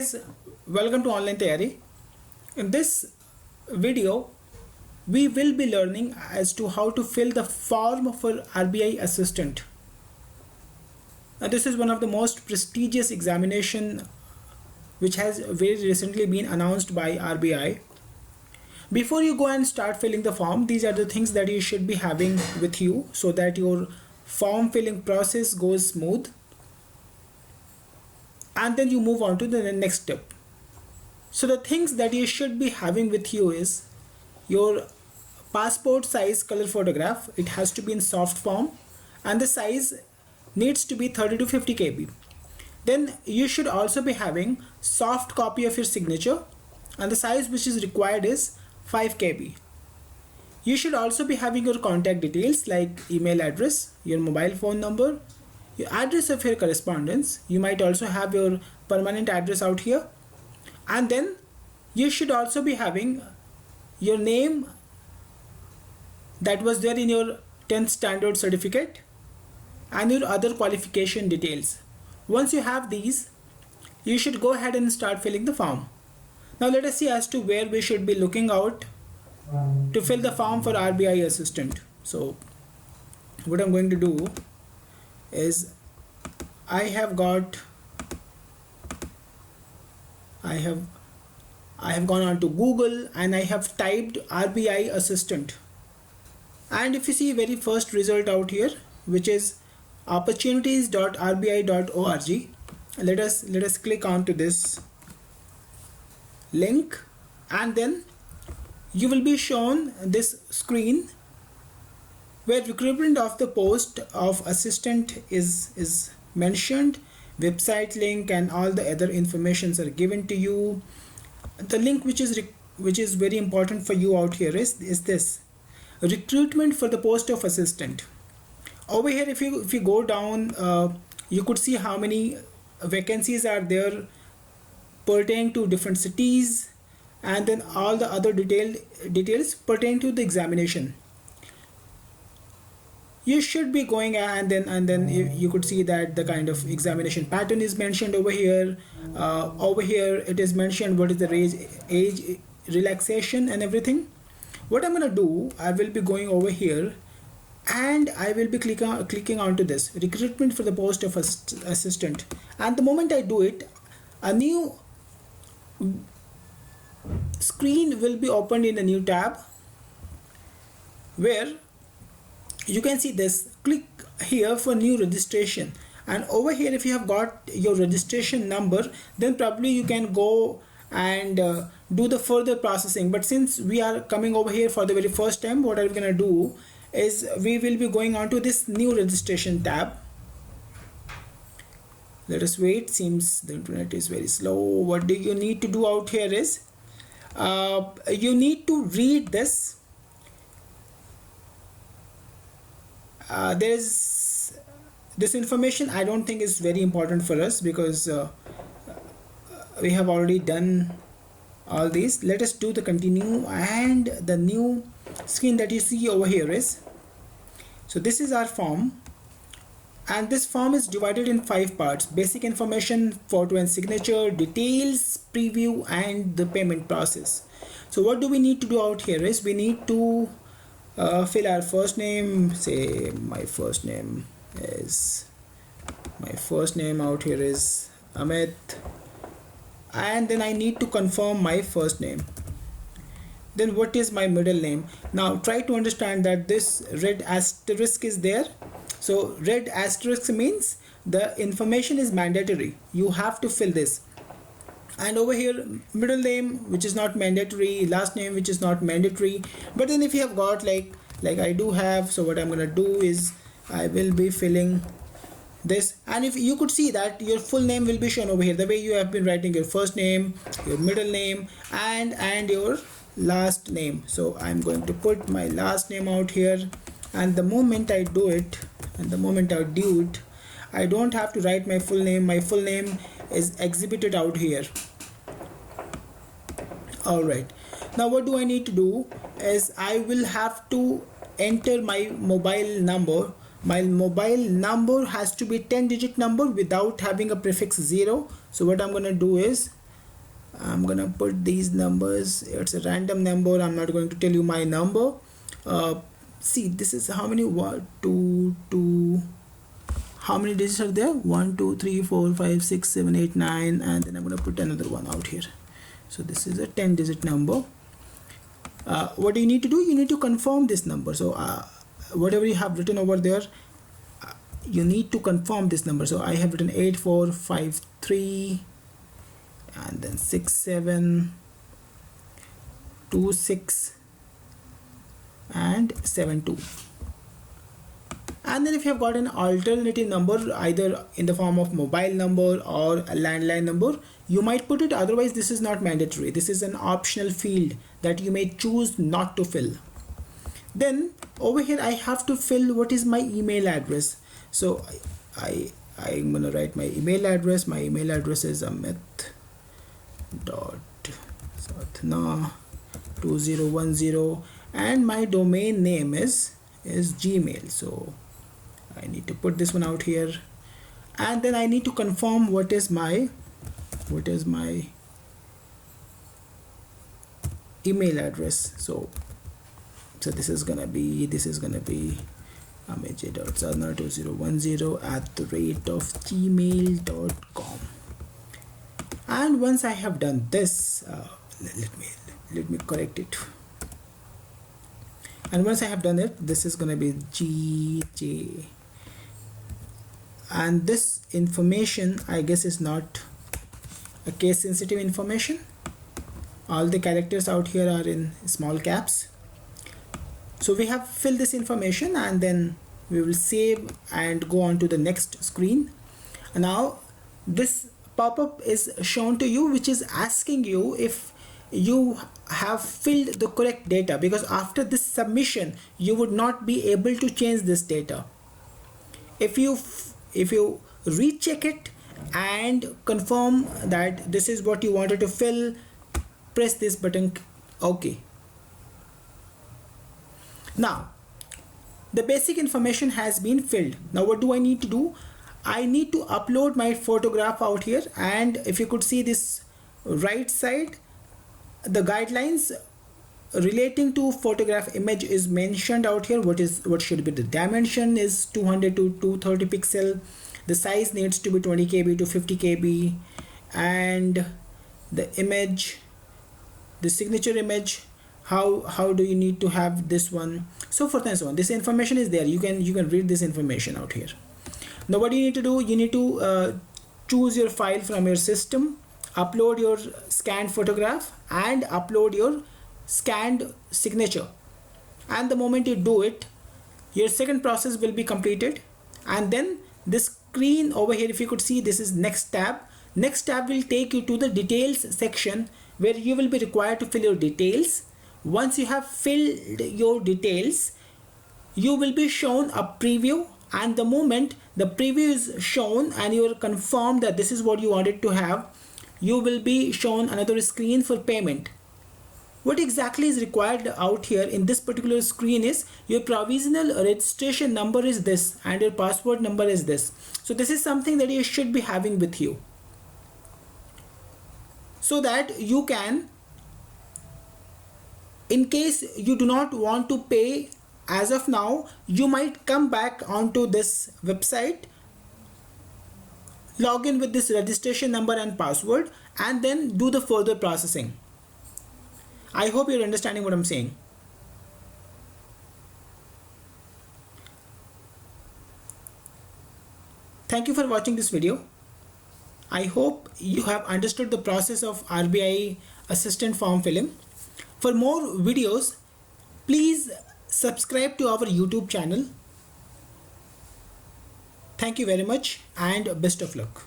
Guys, welcome to Online Tayari. In this video, we will be learning as to how to fill the form for RBI assistant. Now, this is one of the most prestigious examination which has very recently been announced by RBI. Before you go and start filling the form, these are the things that you should be having with you so that your form filling process goes smooth. And then you move on to the next step. So the things that you should be having with you is your passport size color photograph. It has to be in soft form and the size needs to be 30 to 50 kb. Then you should also be having soft copy of your signature and the size which is required is 5 kb. You should also be having your contact details like email address, your mobile phone number, your address of your correspondence. You might also have your permanent address out here, and then you should also be having your name that was there in your 10th standard certificate and your other qualification details. Once you have these, you should go ahead and start filling the form. Now let us see as to where we should be looking out to fill the form for RBI assistant. So what I'm going to do is I have gone on to Google and I have typed RBI assistant, and if you see very first result out here, which is opportunities.rbi.org, let us click on to this link, and then you will be shown this screen where recruitment of the post of assistant is mentioned, website link and all the other informations are given to you. The link which is very important for you out here is this recruitment for the post of assistant. Over here, if you go down, you could see how many vacancies are there pertaining to different cities, and then all the other details pertaining to the examination. You should be going, and then you could see that the kind of examination pattern is mentioned over here. Over here it is mentioned what is the age relaxation and everything. What I'm gonna do, I will be going over here and I will be clicking onto this recruitment for the post of assistant, and the moment I do it, a new screen will be opened in a new tab where you can see this. Click here for new registration, and over here if you have got your registration number, then probably you can go and do the further processing. But since we are coming over here for the very first time, what I'm gonna do is we will be going on to this new registration tab. Let us wait, seems the internet is very slow. What do you need to do out here is you need to read this. There's this information I don't think is very important for us because we have already done all these. Let us do the continue, and the new screen that you see over here is, so this is our form, and this form is divided in 5 parts: basic information, photo and signature, details, preview, and the payment process. So what do we need to do out here is we need to fill our first name. Say my first name out here is Amit, and then I need to confirm my first name. Then what is my middle name? Now try to understand that this red asterisk is there. So red asterisk means the information is mandatory, you have to fill this. And over here middle name, which is not mandatory, last name, which is not mandatory. But then if you have got like I do have, so what I'm gonna do is I will be filling this, and if you could see that your full name will be shown over here, the way you have been writing your first name, your middle name, and your last name. So I'm going to put my last name out here, and the moment I do it, I don't have to write my full name. My full name is exhibited out here. Alright, now what do I need to do is I will have to enter my mobile number. My mobile number has to be 10-digit number without having a prefix 0. So what I'm gonna do is I'm gonna put these numbers. It's a random number. I'm not going to tell you my number. See, this is how many, 1 2 2, how many digits are there? 1 2 3 4 5 6 7 8 9, and then I'm going to put another one out here. So this is a 10 digit number. What do you need to do? You need to confirm this number. So whatever you have written over there, you need to confirm this number. So I have written 8453 and then 6726 and 72. And then if you have got an alternative number, either in the form of mobile number or a landline number, you might put it. Otherwise, this is not mandatory. This is an optional field that you may choose not to fill. Then over here I have to fill what is my email address. So I'm gonna write my email address. My email address is amit.sathna2010, and my domain name is Gmail. So I need to put this one out here, and then I need to confirm what is my email address. So this is gonna be amit.sathna2010@gmail.com. And once I have done this, let me correct it. And once I have done it, this is gonna be GJ. And this information, I guess, is not a case sensitive information. All the characters out here are in small caps. So we have filled this information, and then we will save and go on to the next screen. And now this pop-up is shown to you, which is asking you if you have filled the correct data, because after this submission you would not be able to change this data. If you recheck it and confirm that this is what you wanted to fill, press this button, OK. Now the basic information has been filled. Now what do I need to do? I need to upload my photograph out here, and if you could see this right side, the guidelines relating to photograph image is mentioned out here. What should be the dimension is 200 to 230 pixel. The size needs to be 20 KB to 50 KB, and the image, the signature image, how do you need to have this one, so forth and so on. This information is there. You can read this information out here. Now what do you need to do? You need to choose your file from your system, upload your scanned photograph, and upload your scanned signature. And the moment you do it, your second process will be completed. And then this screen over here, if you could see, this is next tab. Next tab will take you to the details section, where you will be required to fill your details. Once you have filled your details, you will be shown a preview, and the moment the preview is shown and you are confirmed that this is what you wanted to have, you will be shown another screen for payment. What exactly is required out here in this particular screen is your provisional registration number is this, and your passport number is this. So this is something that you should be having with you, so that you can, in case you do not want to pay as of now, you might come back onto this website, log in with this registration number and password, and then do the further processing. I hope you're understanding what I'm saying. Thank you for watching this video. I hope you have understood the process of RBI assistant form filling. For more videos, please subscribe to our YouTube channel. Thank you very much, and best of luck.